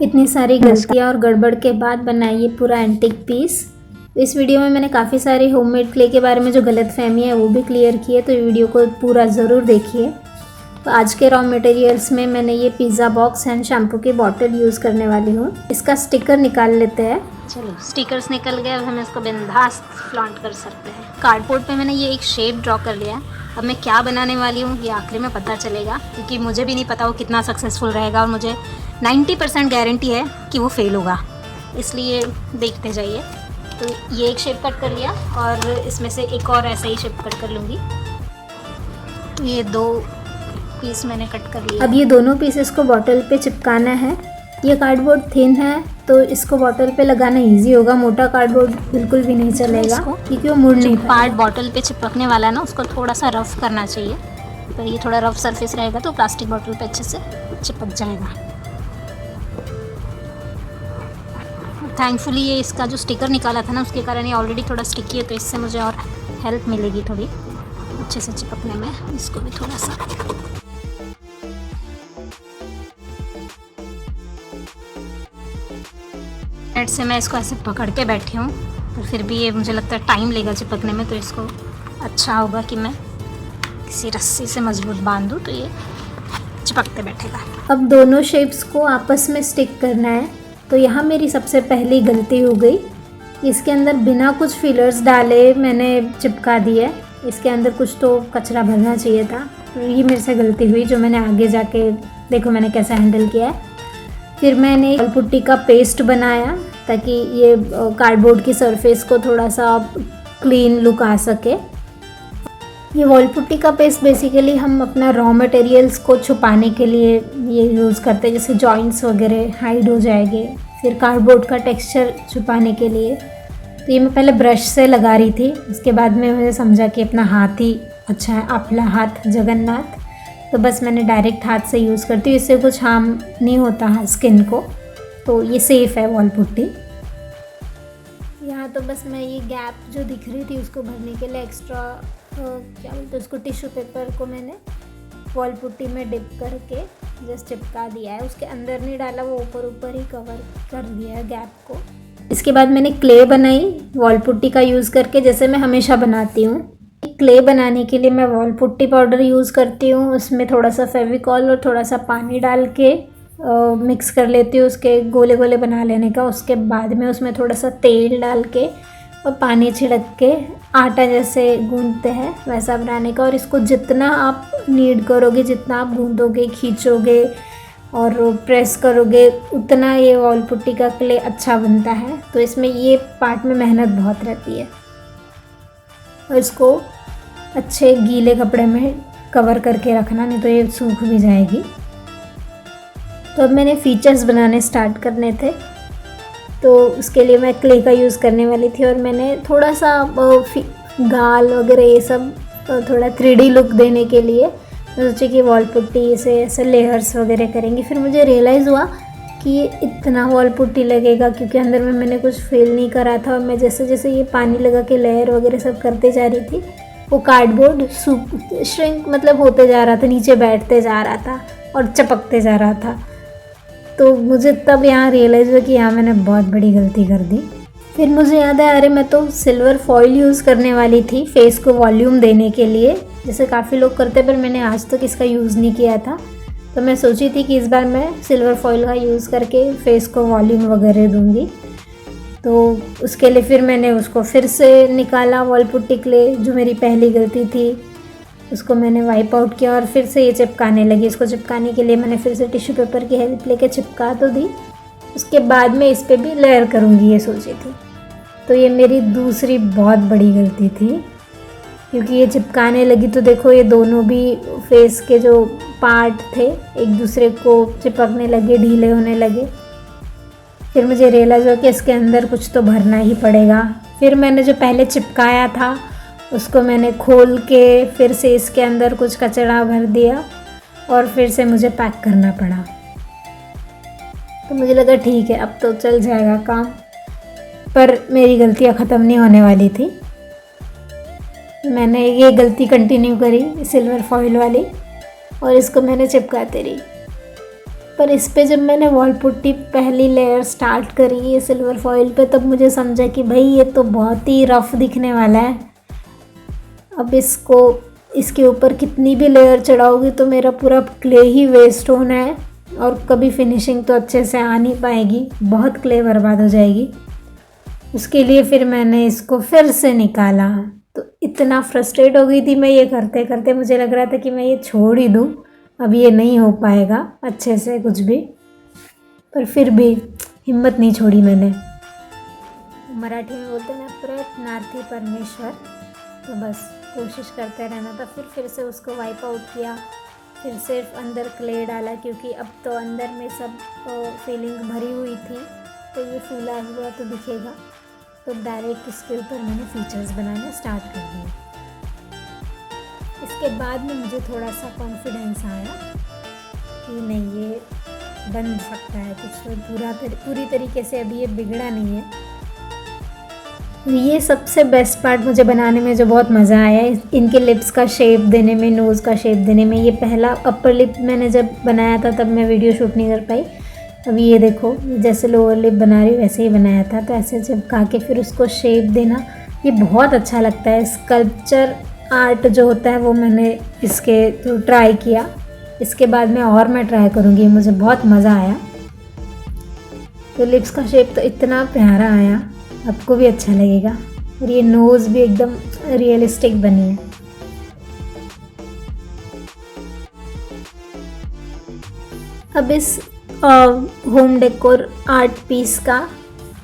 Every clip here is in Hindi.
इतनी सारी गलतियाँ और गड़बड़ के बाद बनाई ये पूरा एंटीक पीस। इस वीडियो में मैंने काफ़ी सारी होममेड क्ले के बारे में जो गलतफहमी है वो भी क्लियर की है, तो ये वीडियो को पूरा ज़रूर देखिए। तो आज के रॉ मटेरियल्स में मैंने ये पिज़्ज़ा बॉक्स एंड शैम्पू की बॉटल यूज़ करने वाली हूँ। इसका स्टिकर निकाल लेते हैं। चलो स्टिकर्स निकल गए, अब हम इसको बिंदास फ्लॉन्ट कर सकते हैं। कार्डबोर्ड पे मैंने ये एक शेप ड्रॉ कर लिया है। अब मैं क्या बनाने वाली हूँ ये आखिरी में पता चलेगा, क्योंकि मुझे भी नहीं पता वो कितना सक्सेसफुल रहेगा और मुझे 90% गारंटी है कि वो फेल होगा, इसलिए देखते जाइए। तो ये एक शेप कट कर लिया और इसमें से एक और ऐसा ही शेप कट कर लूँगी। ये 2 पीस मैंने कट कर लिया। अब ये दोनों पीसेस को बॉटल पे चिपकाना है। ये कार्डबोर्ड थिन है तो इसको बॉटल पे लगाना इजी होगा, मोटा कार्डबोर्ड बिल्कुल भी नहीं चलेगा क्योंकि वो मुड़ नहीं पाएगा। पार्ट बॉटल पे चिपकने वाला है ना, उसको थोड़ा सा रफ करना चाहिए, तो ये थोड़ा रफ सरफेस रहेगा तो प्लास्टिक बॉटल पे अच्छे से चिपक जाएगा। थैंकफुली ये इसका जो स्टिकर निकाला था ना उसके कारण ये ऑलरेडी थोड़ा स्टिकी है, तो इससे मुझे और हेल्प मिलेगी थोड़ी अच्छे से चिपकने में। इसको भी थोड़ा सा नेट से मैं इसको ऐसे पकड़ के बैठी हूँ, पर फिर भी ये मुझे लगता है टाइम लेगा चिपकने में, तो इसको अच्छा होगा कि मैं किसी रस्सी से मजबूत बांध दूँ तो ये चिपकते बैठेगा। अब दोनों शेप्स को आपस में स्टिक करना है, तो यहाँ मेरी सबसे पहली गलती हो गई। इसके अंदर बिना कुछ फिलर्स डाले मैंने चिपका दिया। इसके अंदर कुछ तो कचरा भरना चाहिए था, तो ये मेरे से गलती हुई जो मैंने आगे जाके देखो मैंने कैसे हैंडल किया है। फिर मैंने वॉल पुट्टी का पेस्ट बनाया ताकि ये कार्डबोर्ड की सरफेस को थोड़ा सा क्लीन लुक आ सके। ये वॉल पुट्टी का पेस्ट बेसिकली हम अपना रॉ मटेरियल्स को छुपाने के लिए ये यूज़ करते हैं, जैसे जॉइंट्स वगैरह हाइड हो जाएंगे, फिर कार्डबोर्ड का टेक्सचर छुपाने के लिए। तो ये मैं पहले ब्रश से लगा रही थी, उसके बाद में मुझे समझा कि अपना हाथ ही अच्छा है, अपना हाथ जगन्नाथ, तो बस मैंने डायरेक्ट हाथ से यूज़ करती हूँ। इससे कुछ हार्म नहीं होता स्किन को, तो ये सेफ़ है वॉल पुट्टी। यहाँ तो बस मैं ये गैप जो दिख रही थी उसको भरने के लिए एक्स्ट्रा क्या बोलते हैं उसको, टिश्यू पेपर को मैंने वॉल पुट्टी में डिप करके जस्ट चिपका दिया है। उसके अंदर नहीं डाला, वो ऊपर ऊपर ही कवर कर दिया है गैप को। इसके बाद मैंने क्ले बनाई वॉल पुट्टी का यूज़ करके, जैसे मैं हमेशा बनाती हूँ। क्ले बनाने के लिए मैं वॉल पुट्टी पाउडर यूज़ करती हूँ, उसमें थोड़ा सा फेविकॉल और थोड़ा सा पानी डाल के मिक्स कर लेती हूँ उसके गोले गोले बना लेने का। उसके बाद में उसमें थोड़ा सा तेल डाल के और पानी छिड़क के आटा जैसे गूंदते हैं वैसा बनाने का। और इसको जितना आप नीड करोगे, जितना आप गूंदोगे, खींचोगे और प्रेस करोगे, उतना ये वॉल पुट्टी का क्ले अच्छा बनता है। तो इसमें ये पार्ट में मेहनत बहुत रहती है और इसको अच्छे गीले कपड़े में कवर करके रखना, नहीं तो ये सूख भी जाएगी। तो अब मैंने फीचर्स बनाने स्टार्ट करने थे, तो उसके लिए मैं क्ले का यूज़ करने वाली थी और मैंने थोड़ा सा गाल वगैरह ये सब थोड़ा 3D लुक देने के लिए मैं सोची कि वॉल पुट्टी से ऐसे लेयर्स वगैरह करेंगे। फिर मुझे रियलाइज़ हुआ कि ये इतना वॉल पुट्टी लगेगा, क्योंकि अंदर में मैंने कुछ फिल नहीं करा था और मैं जैसे जैसे ये पानी लगा के लेयर वगैरह सब करते जा रही थी, वो कार्डबोर्ड श्रिंक मतलब होते जा रहा था, नीचे बैठते जा रहा था और चपकते जा रहा था। तो मुझे तब यहाँ रियलाइज़ हुआ कि यहाँ मैंने बहुत बड़ी गलती कर दी। फिर मुझे याद है, अरे मैं तो सिल्वर फॉइल यूज़ करने वाली थी फेस को वॉल्यूम देने के लिए, जैसे काफ़ी लोग करते, पर मैंने आज तक इसका यूज़ नहीं किया था। तो मैं सोची थी कि इस बार मैं सिल्वर फॉइल का यूज़ करके फेस को वॉल्यूम वगैरह दूँगी। तो उसके लिए फिर मैंने उसको फिर से निकाला वॉल पुट्टी क्ले, जो मेरी पहली गलती थी, उसको मैंने वाइप आउट किया और फिर से ये चिपकाने लगी। इसको चिपकाने के लिए मैंने फिर से टिश्यू पेपर की हेल्प लेके चिपका तो दी, उसके बाद में इस पर भी लेयर करूँगी ये सोची थी। तो ये मेरी दूसरी बहुत बड़ी गलती थी, क्योंकि ये चिपकाने लगी तो देखो ये दोनों भी फेस के जो पार्ट थे एक दूसरे को चिपकने लगे, ढीले होने लगे। फिर मुझे रियलाइज़ हुआ कि इसके अंदर कुछ तो भरना ही पड़ेगा। फिर मैंने जो पहले चिपकाया था उसको मैंने खोल के फिर से इसके अंदर कुछ कचरा भर दिया और फिर से मुझे पैक करना पड़ा। तो मुझे लगा ठीक है अब तो चल जाएगा काम, पर मेरी गलतियाँ ख़त्म नहीं होने वाली थी। मैंने ये गलती कंटिन्यू करी सिल्वर फॉइल वाली और इसको मैंने चिपकाते रही। पर इस पे जब मैंने वॉल पुट्टी पहली लेयर स्टार्ट करी ये सिल्वर फॉइल पे, तब मुझे समझा कि भाई ये तो बहुत ही रफ़ दिखने वाला है। अब इसके ऊपर कितनी भी लेयर चढ़ाओगी तो मेरा पूरा क्ले ही वेस्ट होना है और कभी फिनिशिंग तो अच्छे से आ नहीं पाएगी, बहुत क्ले बर्बाद हो जाएगी। उसके लिए फिर मैंने इसको फिर से निकाला। तो इतना फ्रस्ट्रेट हो गई थी मैं ये करते करते, मुझे लग रहा था कि मैं ये छोड़ ही दूँ, अब ये नहीं हो पाएगा अच्छे से कुछ भी। पर फिर भी हिम्मत नहीं छोड़ी मैंने। मराठी में बोलते ना प्रयत्नार्थी परमेश्वर, तो बस कोशिश करते रहना था। फिर से उसको वाइप आउट किया, फिर सिर्फ अंदर क्ले डाला क्योंकि अब तो अंदर में सब फीलिंग भरी हुई थी, तो ये फूला हुआ तो दिखेगा। तो डायरेक्ट इसके ऊपर मैंने फीचर्स बनाने स्टार्ट कर दिए। इसके बाद में मुझे थोड़ा सा कॉन्फिडेंस आया कि नहीं ये बन सकता है कुछ, तो पूरी तरीके से अभी ये बिगड़ा नहीं है। ये सबसे बेस्ट पार्ट मुझे बनाने में जो बहुत मज़ा आया है, इनके लिप्स का शेप देने में, नोज़ का शेप देने में। ये पहला अपर लिप मैंने जब बनाया था तब मैं वीडियो शूट नहीं कर पाई। अभी ये देखो जैसे लोअर लिप बना रही हूँ वैसे ही बनाया था, तो ऐसे चिपका के फिर उसको शेप देना ये बहुत अच्छा लगता है। स्कल्पचर आर्ट जो होता है वो मैंने इसके तो ट्राई किया, इसके बाद में और मैं ट्राई करूँगी, मुझे बहुत मज़ा आया। तो लिप्स का शेप तो इतना प्यारा आया, आपको भी अच्छा लगेगा। और ये नोज़ भी एकदम रियलिस्टिक बनी है। अब इस होम डेकोर आर्ट पीस का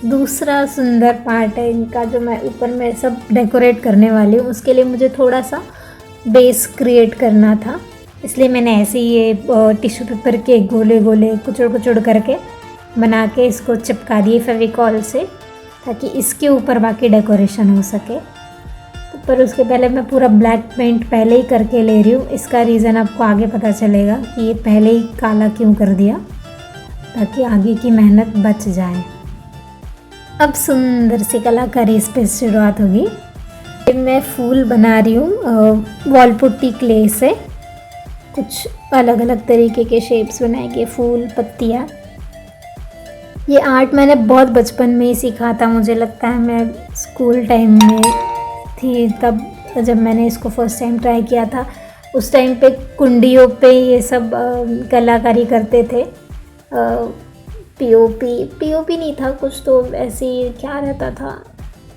दूसरा सुंदर पार्ट है इनका, जो मैं ऊपर में सब डेकोरेट करने वाली हूँ। उसके लिए मुझे थोड़ा सा बेस क्रिएट करना था, इसलिए मैंने ऐसे ही ये टिश्यू पेपर के गोले गोले कुचड़ करके बना के इसको चिपका दिए फेविकॉल से, ताकि इसके ऊपर बाकी डेकोरेशन हो सके। तो पर उसके पहले मैं पूरा ब्लैक पेंट पहले ही करके ले रही हूँ। इसका रीज़न आपको आगे पता चलेगा कि ये पहले ही काला क्यों कर दिया, ताकि आगे की मेहनत बच जाए। अब सुंदर सी कलाकारी इस पर शुरुआत होगी। मैं फूल बना रही हूँ वॉल पुट्टी क्ले से, कुछ अलग अलग तरीके के शेप्स बनाएंगे, फूल, पत्तियाँ। ये आर्ट मैंने बहुत बचपन में ही सीखा था, मुझे लगता है मैं स्कूल टाइम में थी तब जब मैंने इसको फर्स्ट टाइम ट्राई किया था। उस टाइम पे कुंडियों पे ये सब कलाकारी करते थे। पीओपी नहीं था कुछ, तो ऐसे ही क्या रहता था,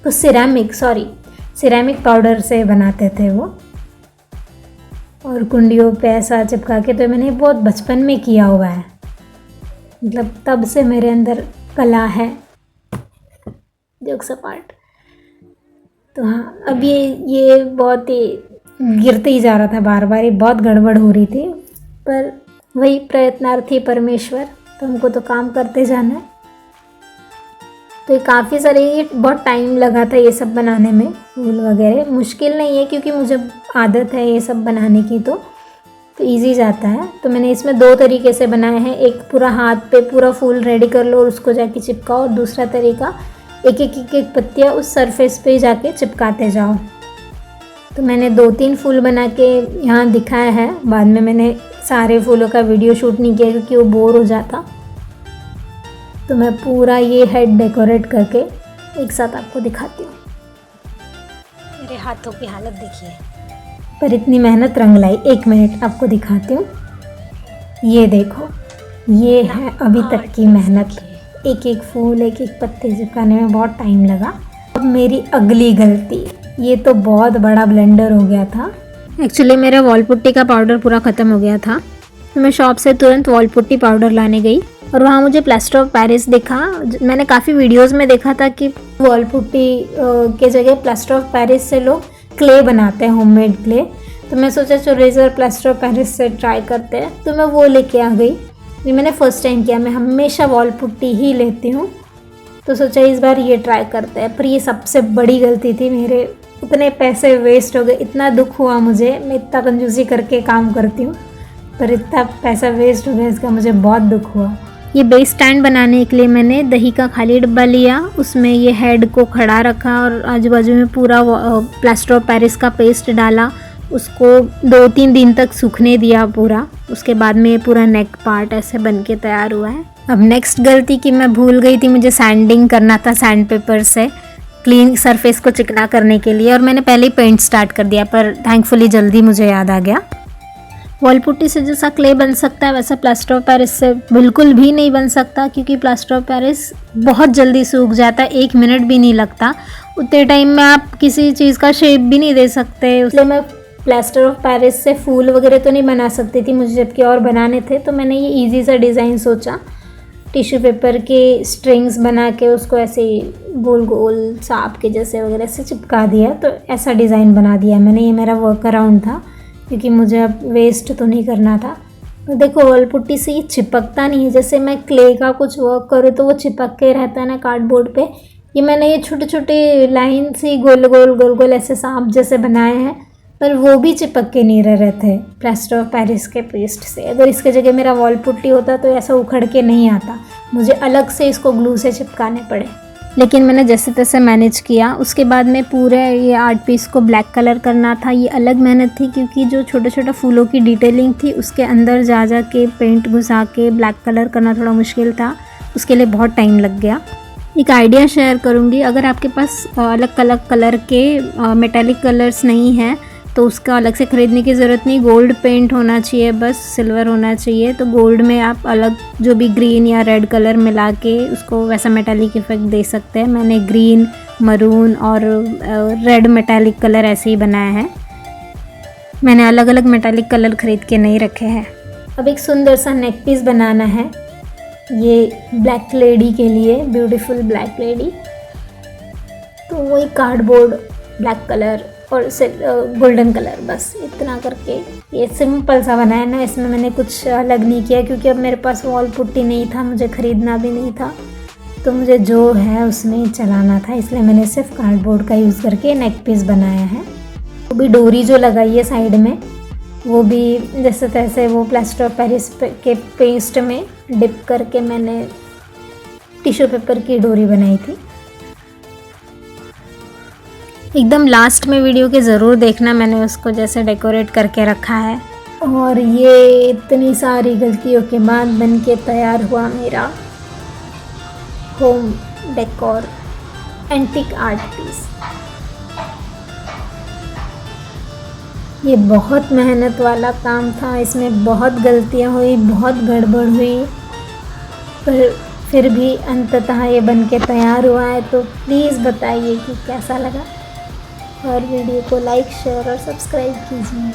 तो सिरेमिक पाउडर से बनाते थे वो, और कुंडियों पे ऐसा चिपका के। तो मैंने बहुत बचपन में किया हुआ है, मतलब तब से मेरे अंदर कला है, जोक्स अपार्ट। तो हाँ, अब ये बहुत ही गिरते ही जा रहा था बार बार, ये बहुत गड़बड़ हो रही थी। पर वही प्रयत्नार्थी परमेश्वर, तो हमको तो काम करते जाना है। तो ये काफ़ी सारे, ये बहुत टाइम लगा था ये सब बनाने में, फूल वगैरह। मुश्किल नहीं है क्योंकि मुझे आदत है ये सब बनाने की, तो इजी जाता है। तो मैंने इसमें दो तरीके से बनाए हैं। एक पूरा हाथ पे पूरा फूल रेडी कर लो और उसको जाके चिपकाओ, और दूसरा तरीका एक पत्तियाँ उस सरफेस पे जाके चिपकाते जाओ। तो मैंने 2-3 फूल बना के यहाँ दिखाया है, बाद में मैंने सारे फूलों का वीडियो शूट नहीं किया क्योंकि वो बोर हो जाता। तो मैं पूरा ये हेड डेकोरेट करके एक साथ आपको दिखाती हूँ। मेरे हाथों की हालत देखिए, पर इतनी मेहनत रंग लाई। 1 मिनट आपको दिखाती हूँ। ये देखो, ये है अभी तक की मेहनत। एक फूल, एक पत्ते चिपकाने में बहुत टाइम लगा। अब मेरी अगली गलती, ये तो बहुत बड़ा ब्लेंडर हो गया था। एक्चुअली मेरा वॉल पुट्टी का पाउडर पूरा ख़त्म हो गया था, तो मैं शॉप से तुरंत वॉल पुट्टी पाउडर लाने गई, और वहाँ मुझे प्लास्टर ऑफ पेरिस दिखा। मैंने काफ़ी वीडियोस में देखा था कि वॉल पुट्टी के जगह प्लास्टर ऑफ पेरिस से लोग क्ले बनाते हैं, होममेड क्ले। तो मैं सोचा चलो रेजर प्लास्टर ऑफ पेरिस से ट्राई करते हैं, तो मैं वो लेके आ गई। ये मैंने फ़र्स्ट टाइम किया, मैं हमेशा वॉल पुट्टी ही लेती हूँ, तो सोचा इस बार ये ट्राई करते हैं। पर ये सबसे बड़ी गलती थी, मेरे इतने पैसे वेस्ट हो गए। इतना दुख हुआ मुझे, मैं इतना कंजूसी करके काम करती हूँ, पर इतना पैसा वेस्ट हो गया, इसका मुझे बहुत दुख हुआ। ये बेस स्टैंड बनाने के लिए मैंने दही का खाली डब्बा लिया, उसमें ये हेड को खड़ा रखा और आजू बाजू में पूरा प्लास्टर ऑफ पेरिस का पेस्ट डाला। उसको 2-3 दिन तक सूखने दिया पूरा। उसके बाद में ये पूरा नेक पार्ट ऐसे बन के तैयार हुआ है। अब नेक्स्ट गलती कि मैं भूल गई थी, मुझे सैंडिंग करना था सैंड पेपर से क्लीन सरफेस को चिकना करने के लिए, और मैंने पहले ही पेंट स्टार्ट कर दिया, पर थैंकफुली जल्दी मुझे याद आ गया। वॉल पुट्टी से जैसा क्ले बन सकता है वैसा प्लास्टर ऑफ पेरिस से बिल्कुल भी नहीं बन सकता, क्योंकि प्लास्टर ऑफ पेरिस बहुत जल्दी सूख जाता है, 1 मिनट भी नहीं लगता। उतने टाइम में आप किसी चीज़ का शेप भी नहीं दे सकते। इसलिए मैं प्लास्टर ऑफ पेरिस से फूल वगैरह तो नहीं बना सकती थी मुझे, जबकि और बनाने थे, तो मैंने ये ईजी सा डिज़ाइन सोचा। टिश्यू पेपर के स्ट्रिंग्स बना के उसको ऐसे गोल गोल सांप के जैसे वगैरह से चिपका दिया, तो ऐसा डिज़ाइन बना दिया मैंने। ये मेरा वर्क अराउंड था, क्योंकि मुझे अब वेस्ट तो नहीं करना था। तो देखो वॉल पुट्टी से ये चिपकता नहीं है, जैसे मैं क्ले का कुछ वर्क करूँ तो वो चिपक के रहता है ना कार्डबोर्ड पे। ये मैंने ये छोटे छोटे लाइन से गोल गोल गोल गोल ऐसे सांप जैसे बनाए हैं, पर वो भी चिपक के नहीं रह रहे थे प्लास्टर ऑफ पेरिस के पेस्ट से। अगर इसके जगह मेरा वॉल पुट्टी होता तो ऐसा उखड़ के नहीं आता, मुझे अलग से इसको ग्लू से चिपकाने पड़े। लेकिन मैंने जैसे तैसे मैनेज किया। उसके बाद में पूरे ये आर्ट पीस को ब्लैक कलर करना था। ये अलग मेहनत थी, क्योंकि जो छोटे छोटे फूलों की डिटेलिंग थी उसके अंदर जा जा के पेंट घुसा के ब्लैक कलर करना थोड़ा मुश्किल था, उसके लिए बहुत टाइम लग गया। एक आइडिया शेयर करूँगी, अगर आपके पास अलग अलग कलर के मेटालिक कलर्स नहीं हैं तो उसका अलग से ख़रीदने की ज़रूरत नहीं। गोल्ड पेंट होना चाहिए, बस सिल्वर होना चाहिए। तो गोल्ड में आप अलग जो भी ग्रीन या रेड कलर मिला के उसको वैसा मेटालिक इफेक्ट दे सकते हैं। मैंने ग्रीन, मरून और रेड मेटालिक कलर ऐसे ही बनाया है। मैंने अलग अलग मेटालिक कलर ख़रीद के नहीं रखे हैं। अब एक सुंदर सा नेक पीस बनाना है, ये ब्लैक लेडी के लिए, ब्यूटीफुल ब्लैक लेडी। तो वही कार्डबोर्ड ब्लैक कलर और गोल्डन कलर, बस इतना करके ये सिंपल सा बनाया ना। इसमें मैंने कुछ अलग नहीं किया, क्योंकि अब मेरे पास वॉल पुट्टी नहीं था, मुझे ख़रीदना भी नहीं था, तो मुझे जो है उसमें ही चलाना था। इसलिए मैंने सिर्फ कार्डबोर्ड का यूज़ करके नेक पीस बनाया है। वो भी डोरी जो लगाई है साइड में, वो भी जैसे तैसे वो प्लास्टर ऑफ पेरिस के पेस्ट में डिप करके मैंने टिश्यू पेपर की डोरी बनाई थी। एकदम लास्ट में वीडियो के ज़रूर देखना, मैंने उसको जैसे डेकोरेट करके रखा है। और ये इतनी सारी गलतियों के बाद बन के तैयार हुआ मेरा home decor antique art piece. ये बहुत मेहनत वाला काम था, इसमें बहुत गलतियाँ हुई, बहुत गड़बड़ हुई, पर फिर भी अंततः ये बन के तैयार हुआ है। तो प्लीज़ बताइए कि कैसा लगा, और वीडियो को लाइक, शेयर और सब्सक्राइब कीजिए।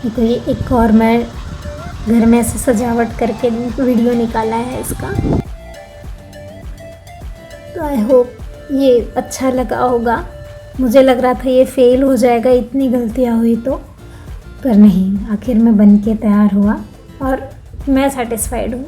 तो ये एक और मैं घर में ऐसे सजावट करके वीडियो निकाला है इसका। तो आई होप ये अच्छा लगा होगा। मुझे लग रहा था ये फेल हो जाएगा, इतनी गलतियाँ हुई तो, पर नहीं, आखिर में बन के तैयार हुआ और मैं सेटिस्फाइड हूँ।